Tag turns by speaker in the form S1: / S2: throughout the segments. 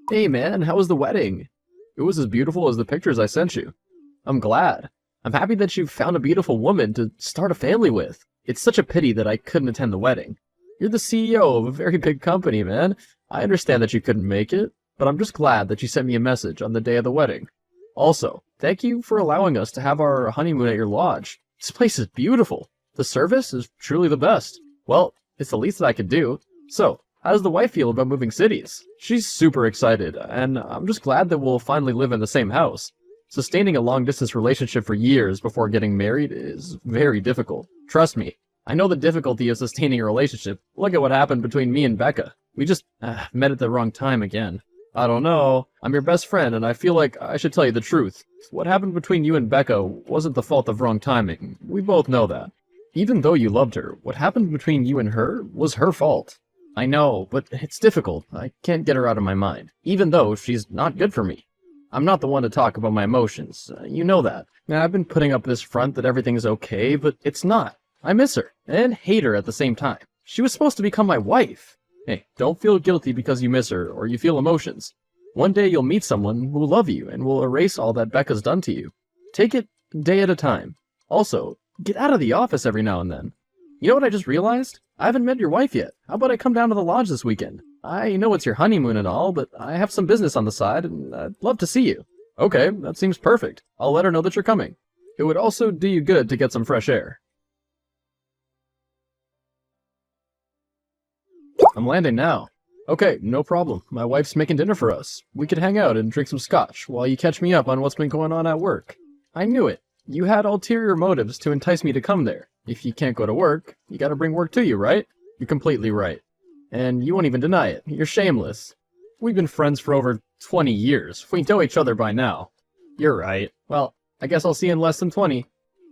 S1: Hey man, how was the wedding? It was as beautiful as the pictures I sent you. I'm glad. I'm happy that you found a beautiful woman to start a family with. It's such a pity that I couldn't attend the wedding. You're the CEO of a very big company, man. I understand that you couldn't make it, but I'm just glad that you sent me a message on the day of the wedding. Also, thank you for allowing us to have our honeymoon at your lodge. This place is beautiful. The service is truly the best. Well, it's the least that I could do. So, how does the wife feel about moving cities? She's super excited, and I'm just glad that we'll finally live in the same house. Sustaining a long-distance relationship for years before getting married is very difficult. Trust me, I know the difficulty of sustaining a relationship. Look at what happened between me and Becca. We just met at the wrong time again. I don't know. I'm your best friend, and I feel like I should tell you the truth. What happened between you and Becca wasn't the fault of wrong timing. We both know that. Even though you loved her, what happened between you and her was her fault. I know, but it's difficult. I can't get her out of my mind, even though she's not good for me. I'm not the one to talk about my emotions. You know that. I've been putting up this front that everything's okay, but it's not. I miss her, and hate her at the same time. She was supposed to become my wife. Hey, don't feel guilty because you miss her, or you feel emotions. One day you'll meet someone who'll love you, and will erase all that Becca's done to you. Take it a day at a time. Also, get out of the office every now and then. You know what I just realized? I haven't met your wife yet. How about I come down to the lodge this weekend? I know it's your honeymoon and all, but I have some business on the side, and I'd love to see you. Okay, that seems perfect. I'll let her know that you're coming. It would also do you good to get some fresh air. I'm landing now. Okay, no problem. My wife's making dinner for us. We could hang out and drink some scotch while you catch me up on what's been going on at work. I knew it. You had ulterior motives to entice me to come there. If you can't go to work, you gotta bring work to you, right? You're completely right. And you won't even deny it. You're shameless. We've been friends for over 20 years. We know each other by now. You're right. Well, I guess I'll see you in less than 20.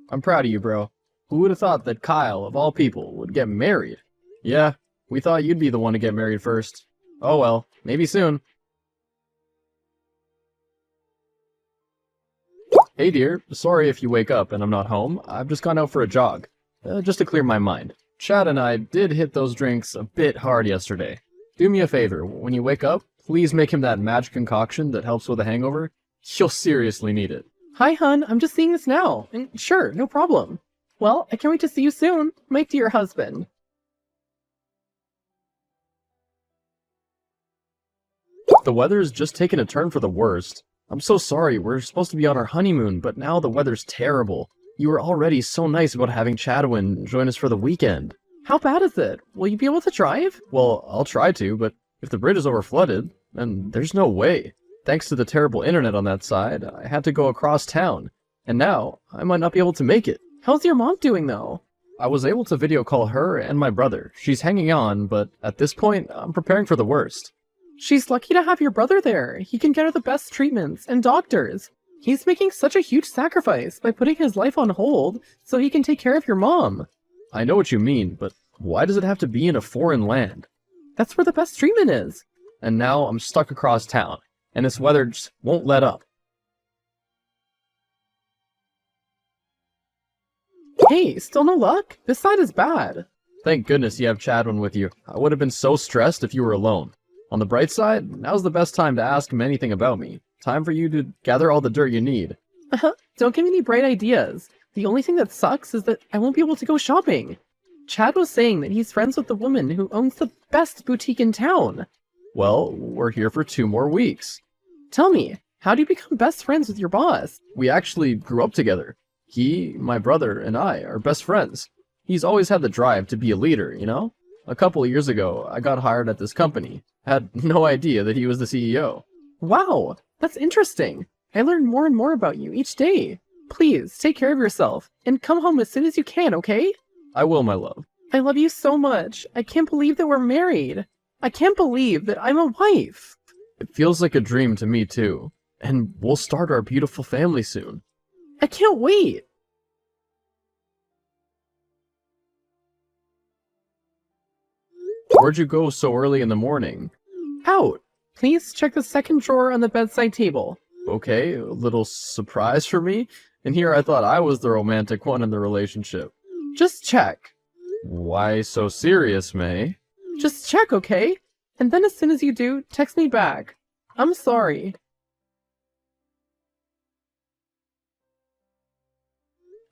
S1: I'm proud of you, bro. Who would have thought that Kyle, of all people, would get married? Yeah, we thought you'd be the one to get married first. Oh well, maybe soon. Hey dear, sorry if you wake up and I'm not home. I've just gone out for a jog. Just to clear my mind. Chad and I did hit those drinks a bit hard yesterday. Do me a favor, when you wake up, please make him that magic concoction that helps with a hangover. You'll seriously need it.
S2: Hi, hun. I'm just seeing this now. And sure, no problem. Well, I can't wait to see you soon, my dear husband.
S1: The weather's just taken a turn for the worst. I'm so sorry, we're supposed to be on our honeymoon, but now the weather's terrible. You were already so nice about having Chadwin join us for the weekend.
S2: How bad is it? Will you be able to drive?
S1: Well, I'll try to, but if the bridge is overflooded, then there's no way. Thanks to the terrible internet on that side, I had to go across town. And now, I might not be able to make it.
S2: How's your mom doing, though?
S1: I was able to video call her and my brother. She's hanging on, but at this point, I'm preparing for the worst.
S2: She's lucky to have your brother there. He can get her the best treatments and doctors. He's making such a huge sacrifice by putting his life on hold so he can take care of your mom.
S1: I know what you mean, but why does it have to be in a foreign land?
S2: That's where the best treatment is.
S1: And now I'm stuck across town, and this weather just won't let up.
S2: Hey, still no luck? This side is bad.
S1: Thank goodness you have Chadwin with you. I would have been so stressed if you were alone. On the bright side, now's the best time to ask him anything about me. Time for you to gather all the dirt you need.
S2: Don't give me any bright ideas. The only thing that sucks is that I won't be able to go shopping. Chad was saying that he's friends with the woman who owns the best boutique in town.
S1: Well, we're here for 2 more weeks.
S2: Tell me, how do you become best friends with your boss?
S1: We actually grew up together. He, my brother, and I are best friends. He's always had the drive to be a leader, you know? A couple of years ago, I got hired at this company. Had no idea that he was the CEO.
S2: Wow, that's interesting. I learn more and more about you each day. Please, take care of yourself, and come home as soon as you can, okay?
S1: I will, my love.
S2: I love you so much. I can't believe that we're married. I can't believe that I'm a wife.
S1: It feels like a dream to me, too. And we'll start our beautiful family soon.
S2: I can't wait.
S1: Where'd you go so early in the morning?
S2: Out. Please check the second drawer on the bedside table.
S1: Okay, a little surprise for me. And here I thought I was the romantic one in the relationship.
S2: Just check.
S1: Why so serious, May?
S2: Just check, okay? And then as soon as you do, text me back. I'm sorry.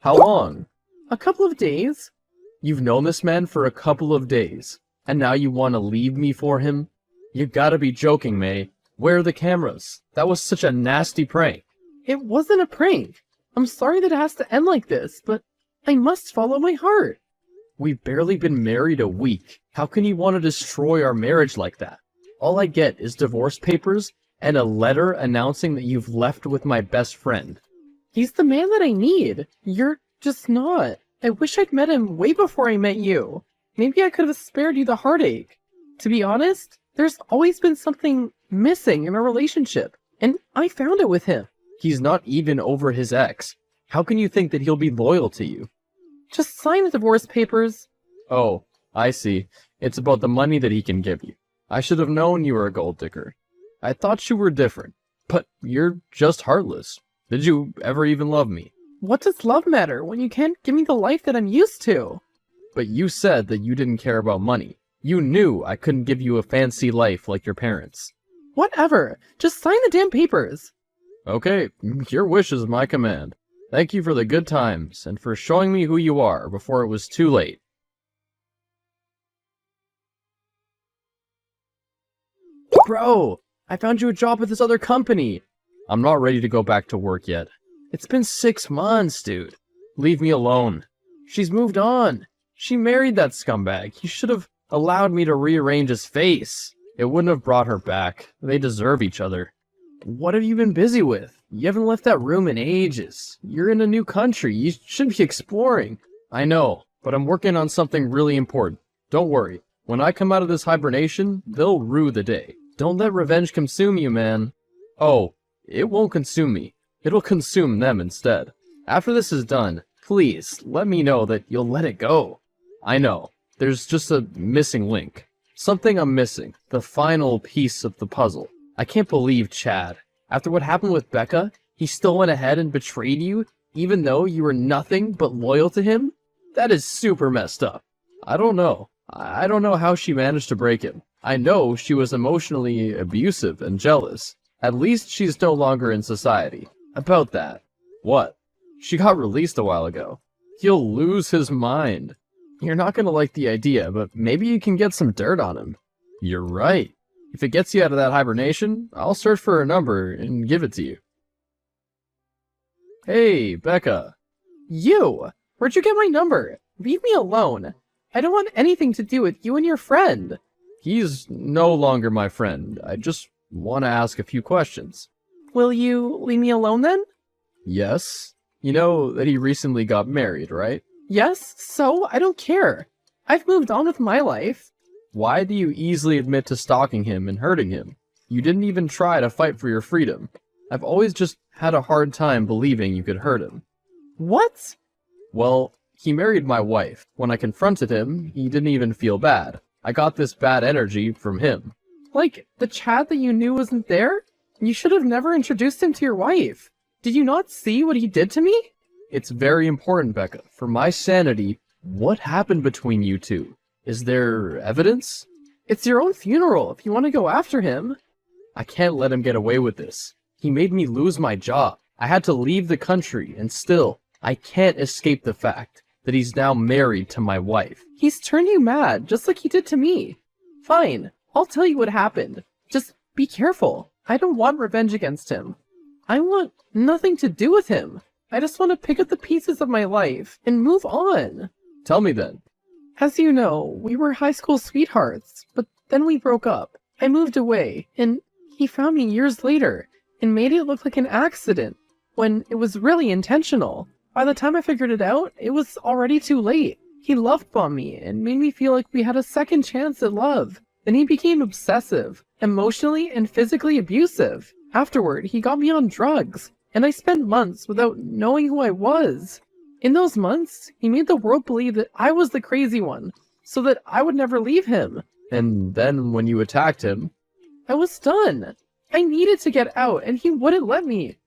S1: How long?
S2: A couple of days?
S1: You've known this man for a couple of days, and now you want to leave me for him? You gotta be joking, May. Where are the cameras? That was such a nasty prank.
S2: It wasn't a prank. I'm sorry that it has to end like this, but I must follow my heart.
S1: We've barely been married a week. How can you want to destroy our marriage like that? All I get is divorce papers and a letter announcing that you've left with my best friend.
S2: He's the man that I need. You're just not. I wish I'd met him way before I met you. Maybe I could have spared you the heartache. To be honest, there's always been something missing in our relationship, and I found it with him.
S1: He's not even over his ex. How can you think that he'll be loyal to you?
S2: Just sign the divorce papers.
S1: Oh, I see. It's about the money that he can give you. I should have known you were a gold digger. I thought you were different, but you're just heartless. Did you ever even love me?
S2: What does love matter when you can't give me the life that I'm used to?
S1: But you said that you didn't care about money. You knew I couldn't give you a fancy life like your parents.
S2: Whatever. Just sign the damn papers.
S1: Okay, your wish is my command. Thank you for the good times, and for showing me who you are before it was too late. Bro, I found you a job at this other company. I'm not ready to go back to work yet. It's been 6 months, dude. Leave me alone. She's moved on. She married that scumbag. You should have allowed me to rearrange his face. It wouldn't have brought her back. They deserve each other. What have you been busy with? You haven't left that room in ages. You're in a new country. You should be exploring. I know, but I'm working on something really important. Don't worry. When I come out of this hibernation, they'll rue the day. Don't let revenge consume you, man. Oh, it won't consume me. It'll consume them instead. After this is done, please let me know that you'll let it go. I know. There's just a missing link. Something I'm missing. The final piece of the puzzle. I can't believe Chad. After what happened with Becca, he still went ahead and betrayed you, even though you were nothing but loyal to him? That is super messed up. I don't know. I don't know how she managed to break him. I know she was emotionally abusive and jealous. At least she's no longer in society. About that. What? She got released a while ago. He'll lose his mind. You're not gonna like the idea, but maybe you can get some dirt on him. You're right. If it gets you out of that hibernation, I'll search for her number and give it to you. Hey, Becca.
S2: You! Where'd you get my number? Leave me alone. I don't want anything to do with you and your friend.
S1: He's no longer my friend. I just want to ask a few questions.
S2: Will you leave me alone then?
S1: Yes. You know that he recently got married, right?
S2: Yes, so I don't care. I've moved on with my life.
S1: Why do you easily admit to stalking him and hurting him? You didn't even try to fight for your freedom. I've always just had a hard time believing you could hurt him.
S2: What?
S1: Well, he married my wife. When I confronted him, he didn't even feel bad. I got this bad energy from him.
S2: Like, the Chad that you knew wasn't there? You should have never introduced him to your wife. Did you not see what he did to me?
S1: It's very important, Becca. For my sanity, what happened between you two? Is there evidence?
S2: It's your own funeral if you want to go after him.
S1: I can't let him get away with this. He made me lose my job. I had to leave the country, and still, I can't escape the fact that he's now married to my wife.
S2: He's turned you mad, just like he did to me. Fine, I'll tell you what happened. Just be careful. I don't want revenge against him. I want nothing to do with him. I just want to pick up the pieces of my life and move on.
S1: Tell me then.
S2: As you know, we were high school sweethearts, but then we broke up. I moved away, and he found me years later and made it look like an accident, when it was really intentional. By the time I figured it out, it was already too late. He love-bombed me and made me feel like we had a second chance at love. Then he became obsessive, emotionally and physically abusive. Afterward, he got me on drugs, and I spent months without knowing who I was. In those months, he made the world believe that I was the crazy one, so that I would never leave him.
S1: And then when you attacked him...
S2: I was done. I needed to get out, and he wouldn't let me.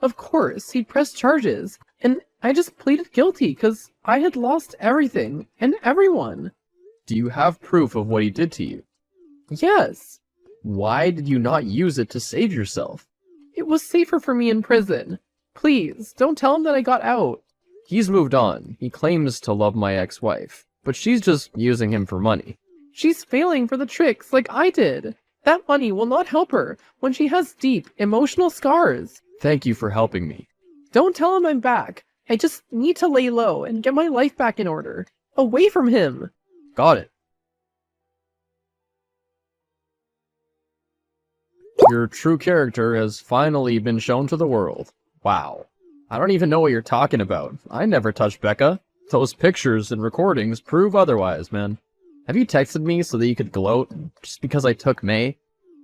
S2: Of course, he pressed charges, and I just pleaded guilty because I had lost everything and everyone.
S1: Do you have proof of what he did to you?
S2: Yes.
S1: Why did you not use it to save yourself?
S2: It was safer for me in prison. Please, don't tell him that I got out.
S1: He's moved on. He claims to love my ex-wife, but she's just using him for money.
S2: She's failing for the tricks like I did. That money will not help her when she has deep emotional scars.
S1: Thank you for helping me.
S2: Don't tell him I'm back. I just need to lay low and get my life back in order. Away from him.
S1: Got it. Your true character has finally been shown to the world. Wow. I don't even know what you're talking about. I never touched Becca. Those pictures and recordings prove otherwise, man. Have you texted me so that you could gloat just because I took May?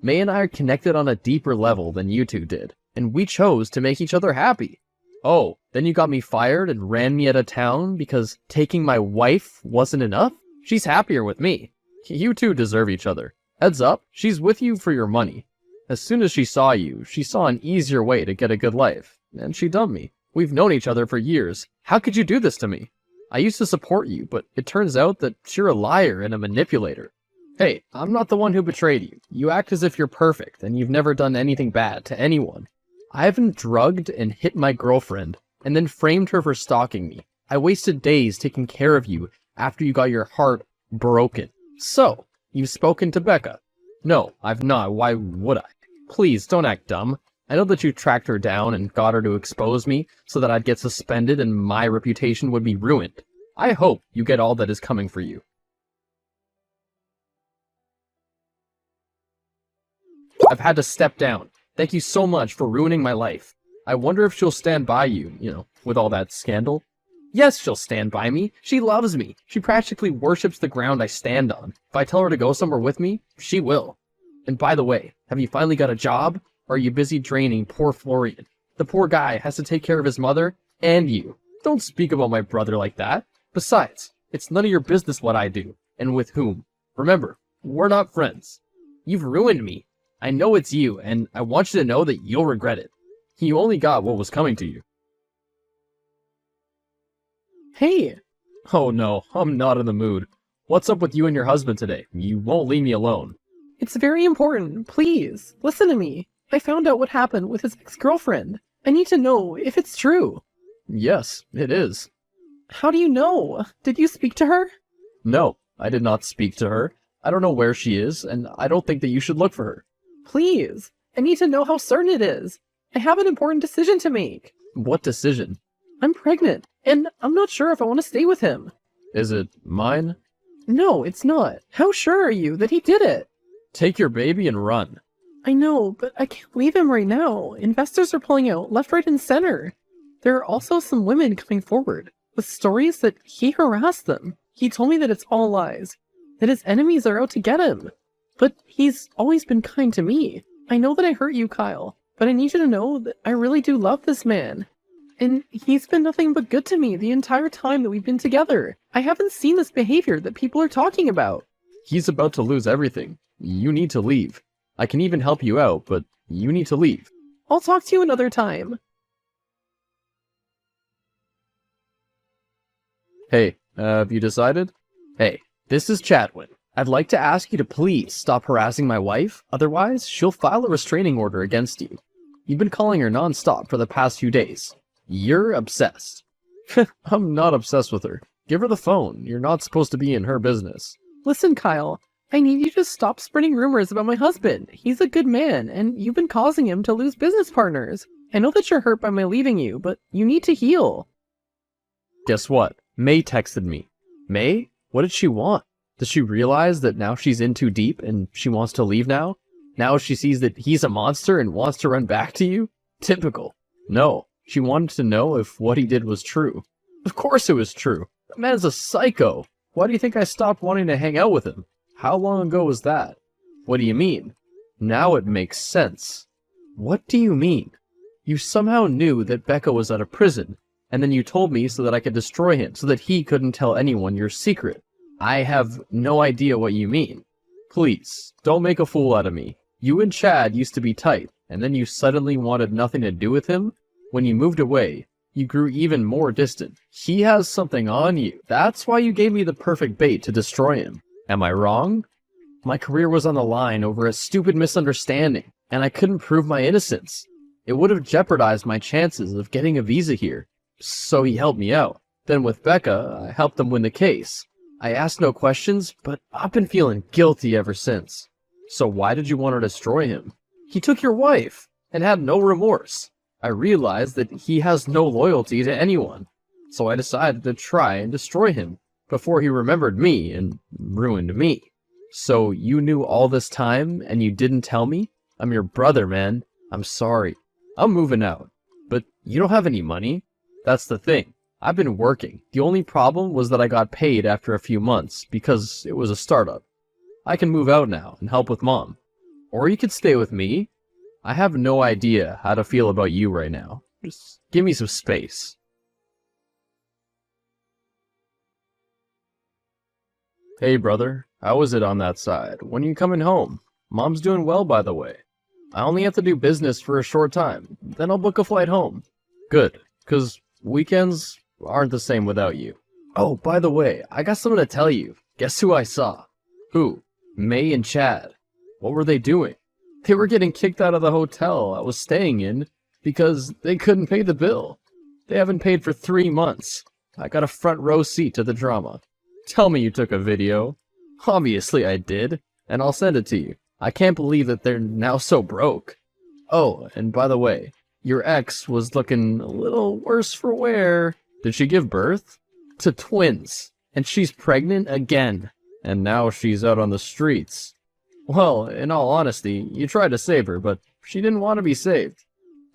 S1: May and I are connected on a deeper level than you two did, and we chose to make each other happy. Oh, then you got me fired and ran me out of town because taking my wife wasn't enough? She's happier with me. You two deserve each other. Heads up, she's with you for your money. As soon as she saw you, she saw an easier way to get a good life, and she dumped me. We've known each other for years. How could you do this to me? I used to support you, but it turns out that you're a liar and a manipulator. Hey, I'm not the one who betrayed you. You act as if you're perfect, and you've never done anything bad to anyone. I haven't drugged and hit my girlfriend, and then framed her for stalking me. I wasted days taking care of you after you got your heart broken. So, you've spoken to Becca? No, I've not. Why would I? Please, don't act dumb. I know that you tracked her down and got her to expose me so that I'd get suspended and my reputation would be ruined. I hope you get all that is coming for you. I've had to step down. Thank you so much for ruining my life. I wonder if she'll stand by you, with all that scandal. Yes, she'll stand by me. She loves me. She practically worships the ground I stand on. If I tell her to go somewhere with me, she will. And by the way, have you finally got a job? Or are you busy draining poor Florian? The poor guy has to take care of his mother and you. Don't speak about my brother like that. Besides, it's none of your business what I do, and with whom. Remember, we're not friends. You've ruined me. I know it's you, and I want you to know that you'll regret it. You only got what was coming to you.
S2: Hey!
S1: Oh no, I'm not in the mood. What's up with you and your husband today? You won't leave me alone.
S2: It's very important. Please, listen to me. I found out what happened with his ex-girlfriend. I need to know if it's true.
S1: Yes, it is.
S2: How do you know? Did you speak to her?
S1: No, I did not speak to her. I don't know where she is, and I don't think that you should look for her.
S2: Please, I need to know how certain it is. I have an important decision to make.
S1: What decision?
S2: I'm pregnant, and I'm not sure if I want to stay with him.
S1: Is it mine?
S2: No, it's not. How sure are you that he did it?
S1: Take your baby and run.
S2: I know, but I can't leave him right now. Investors are pulling out left, right, and center. There are also some women coming forward with stories that he harassed them. He told me that it's all lies, that his enemies are out to get him. But he's always been kind to me. I know that I hurt you, Kyle, but I need you to know that I really do love this man. And he's been nothing but good to me the entire time that we've been together. I haven't seen this behavior that people are talking about.
S1: He's about to lose everything. You need to leave. I can even help you out, but you need to leave.
S2: I'll talk to you another time.
S1: Hey, have you decided? Hey, this is Chadwin. I'd like to ask you to please stop harassing my wife, otherwise she'll file a restraining order against you. You've been calling her non-stop for the past few days. You're obsessed. I'm not obsessed with her. Give her the phone. You're not supposed to be in her business.
S2: Listen, Kyle, I need you to stop spreading rumors about my husband. He's a good man, and you've been causing him to lose business partners. I know that you're hurt by my leaving you, but you need to heal.
S1: Guess what? May texted me. May? What did she want? Does she realize that now she's in too deep and she wants to leave now? Now she sees that he's a monster and wants to run back to you? Typical. No, she wanted to know if what he did was true. Of course it was true. That man's a psycho. Why do you think I stopped wanting to hang out with him? How long ago was that? What do you mean? Now it makes sense. What do you mean? You somehow knew that Becca was out of prison, and then you told me so that I could destroy him, so that he couldn't tell anyone your secret. I have no idea what you mean. Please, don't make a fool out of me. You and Chad used to be tight, and then you suddenly wanted nothing to do with him? When you moved away, you grew even more distant. He has something on you. That's why you gave me the perfect bait to destroy him. Am I wrong? My career was on the line over a stupid misunderstanding, and I couldn't prove my innocence. It would have jeopardized my chances of getting a visa here. So he helped me out. Then with Becca, I helped them win the case. I asked no questions, but I've been feeling guilty ever since. So why did you want to destroy him? He took your wife, and had no remorse. I realized that he has no loyalty to anyone. So I decided to try and destroy him, before he remembered me and ruined me. So you knew all this time, and you didn't tell me? I'm your brother, man. I'm sorry. I'm moving out. But you don't have any money? That's the thing. I've been working. The only problem was that I got paid after a few months, because it was a startup. I can move out now and help with Mom. Or you could stay with me. I have no idea how to feel about you right now. Just give me some space. Hey brother, how is it on that side? When are you coming home? Mom's doing well, by the way. I only have to do business for a short time, then I'll book a flight home. Good, 'cause weekends aren't the same without you. Oh, by the way, I got something to tell you. Guess who I saw? Who? May and Chad. What were they doing? They were getting kicked out of the hotel I was staying in because they couldn't pay the bill. They haven't paid for 3 months. I got a front row seat to the drama. Tell me you took a video. Obviously I did, and I'll send it to you. I can't believe that they're now so broke. Oh, and by the way, your ex was looking a little worse for wear. Did she give birth? To twins. And she's pregnant again. And now she's out on the streets. Well, in all honesty, you tried to save her, but she didn't want to be saved.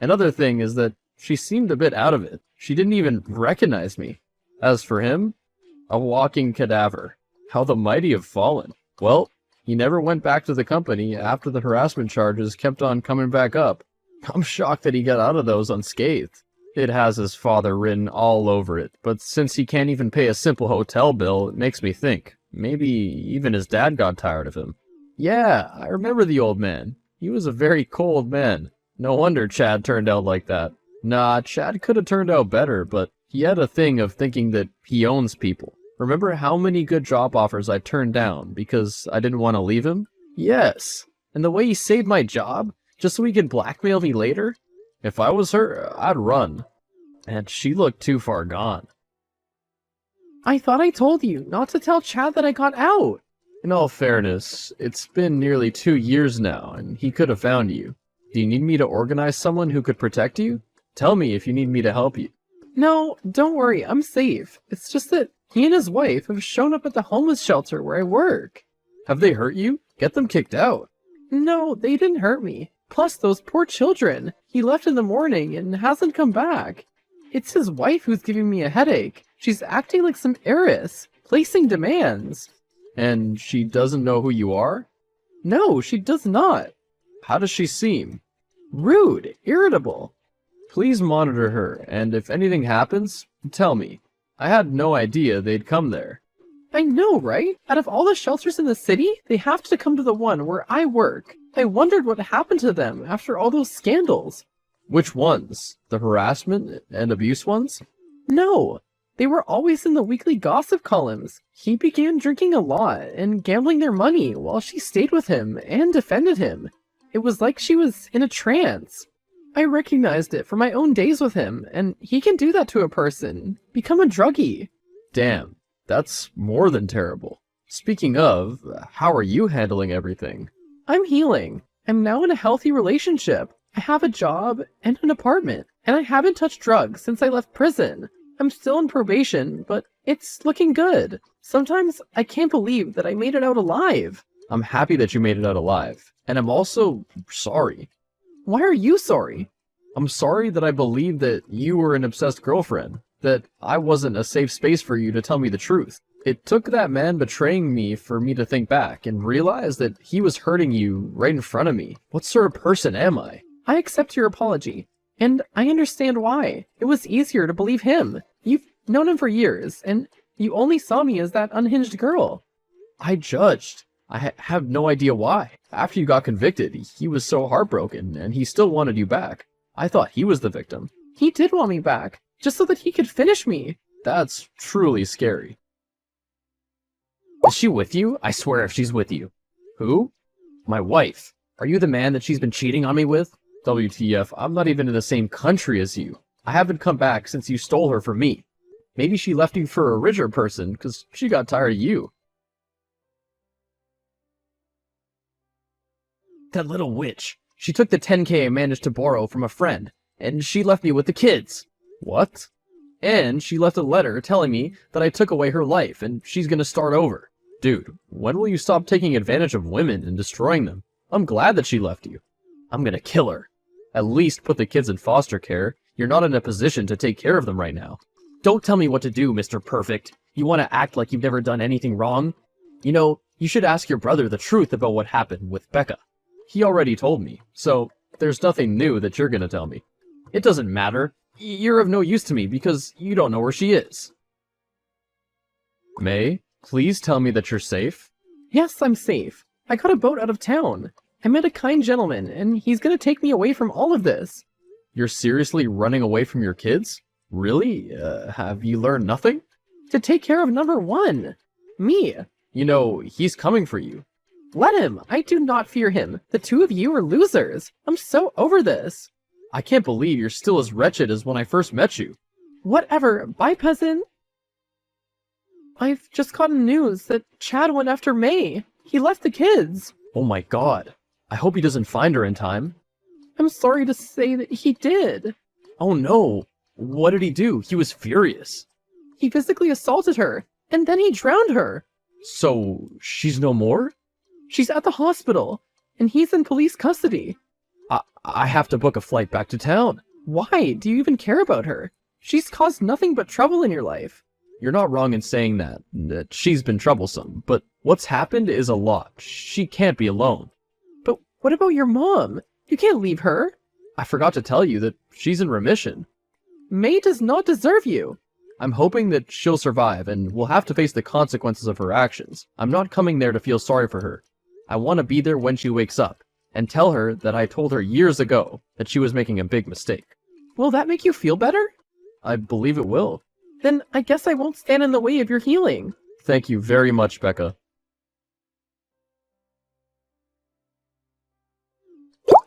S1: Another thing is that she seemed a bit out of it. She didn't even recognize me. As for him, a walking cadaver. How the mighty have fallen. Well, he never went back to the company after the harassment charges kept on coming back up. I'm shocked that he got out of those unscathed. It has his father written all over it, but since he can't even pay a simple hotel bill, it makes me think. Maybe even his dad got tired of him. Yeah, I remember the old man. He was a very cold man. No wonder Chad turned out like that. Nah, Chad could have turned out better, but he had a thing of thinking that he owns people. Remember how many good job offers I turned down because I didn't want to leave him? Yes. And the way he saved my job, just so he could blackmail me later? If I was her, I'd run. And she looked too far gone.
S2: I thought I told you not to tell Chad that I got out.
S1: In all fairness, it's been nearly 2 years now, and he could have found you. Do you need me to organize someone who could protect you? Tell me if you need me to help you.
S2: No, don't worry, I'm safe. It's just that he and his wife have shown up at the homeless shelter where I work.
S1: Have they hurt you? Get them kicked out.
S2: No, they didn't hurt me. Plus, those poor children. He left in the morning and hasn't come back. It's his wife who's giving me a headache. She's acting like some heiress, placing demands.
S1: And she doesn't know who you are?
S2: No, she does not.
S1: How does she seem?
S2: Rude, irritable.
S1: Please monitor her, and if anything happens, tell me. I had no idea they'd come there.
S2: I know, right? Out of all the shelters in the city, they have to come to the one where I work. I wondered what happened to them after all those scandals.
S1: Which ones? The harassment and abuse ones?
S2: No, they were always in the weekly gossip columns. He began drinking a lot and gambling their money while she stayed with him and defended him. It was like she was in a trance. I recognized it from my own days with him, and he can do that to a person. Become a druggie.
S1: Damn, that's more than terrible. Speaking of, how are you handling everything?
S2: I'm healing. I'm now in a healthy relationship. I have a job and an apartment, and I haven't touched drugs since I left prison. I'm still in probation, but it's looking good. Sometimes I can't believe that I made it out alive.
S1: I'm happy that you made it out alive, and I'm also sorry.
S2: Why are you sorry?
S1: I'm sorry that I believed that you were an obsessed girlfriend, that I wasn't a safe space for you to tell me the truth. It took that man betraying me for me to think back and realize that he was hurting you right in front of me. What sort of person am I?
S2: I accept your apology, and I understand why. It was easier to believe him. You've known him for years, and you only saw me as that unhinged girl.
S1: I judged. I have no idea why. After you got convicted, he was so heartbroken, and he still wanted you back. I thought he was the victim.
S2: He did want me back, just so that he could finish me.
S1: That's truly scary. Is she with you? I swear if she's with you. Who? My wife. Are you the man that she's been cheating on me with? WTF, I'm not even in the same country as you. I haven't come back since you stole her from me. Maybe she left you for a richer person, because she got tired of you. That little witch. She took the 10K I managed to borrow from a friend, and she left me with the kids. What? And she left a letter telling me that I took away her life, and she's gonna start over. Dude, when will you stop taking advantage of women and destroying them? I'm glad that she left you. I'm gonna kill her. At least put the kids in foster care. You're not in a position to take care of them right now. Don't tell me what to do, Mr. Perfect. You want to act like you've never done anything wrong? You know, you should ask your brother the truth about what happened with Becca. He already told me, so there's nothing new that you're gonna tell me. It doesn't matter. You're of no use to me because you don't know where she is. May, please tell me that you're safe.
S2: Yes, I'm safe. I got a boat out of town. I met a kind gentleman, and he's gonna take me away from all of this.
S1: You're seriously running away from your kids? Really? Have you learned nothing?
S2: To take care of number one. Me.
S1: You know, he's coming for you.
S2: Let him. I do not fear him. The two of you are losers. I'm so over this.
S1: I can't believe you're still as wretched as when I first met you.
S2: Whatever. Bye, peasant. I've just gotten news that Chad went after May. He left the kids.
S1: Oh my god. I hope he doesn't find her in time.
S2: I'm sorry to say that he did.
S1: Oh no. What did he do? He was furious.
S2: He physically assaulted her, and then he drowned her.
S1: So, she's no more?
S2: She's at the hospital, and he's in police custody.
S1: I have to book a flight back to town.
S2: Why? Do you even care about her? She's caused nothing but trouble in your life.
S1: You're not wrong in saying that she's been troublesome, but what's happened is a lot. She can't be alone.
S2: But what about your mom? You can't leave her.
S1: I forgot to tell you that she's in remission.
S2: May does not deserve you.
S1: I'm hoping that she'll survive, and will have to face the consequences of her actions. I'm not coming there to feel sorry for her. I want to be there when she wakes up, and tell her that I told her years ago that she was making a big mistake.
S2: Will that make you feel better?
S1: I believe it will.
S2: Then I guess I won't stand in the way of your healing.
S1: Thank you very much, Becca.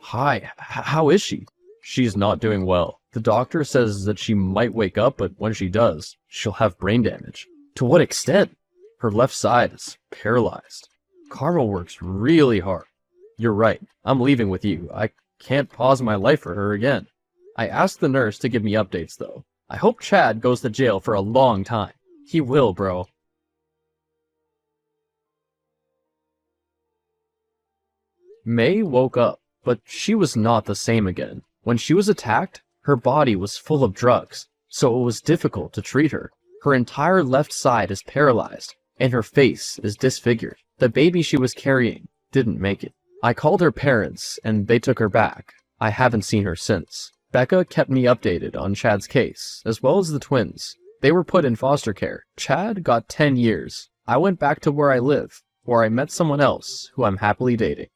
S1: Hi, how is she? She's not doing well. The doctor says that she might wake up, but when she does, she'll have brain damage. To what extent? Her left side is paralyzed. Karma works really hard. You're right, I'm leaving with you. I can't pause my life for her again. I asked the nurse to give me updates, though. I hope Chad goes to jail for a long time. He will, bro. May woke up, but she was not the same again. When she was attacked, her body was full of drugs, so it was difficult to treat her. Her entire left side is paralyzed, and her face is disfigured. The baby she was carrying didn't make it. I called her parents, and they took her back. I haven't seen her since. Becca kept me updated on Chad's case, as well as the twins. They were put in foster care. Chad got 10 years. I went back to where I live, where I met someone else who I'm happily dating.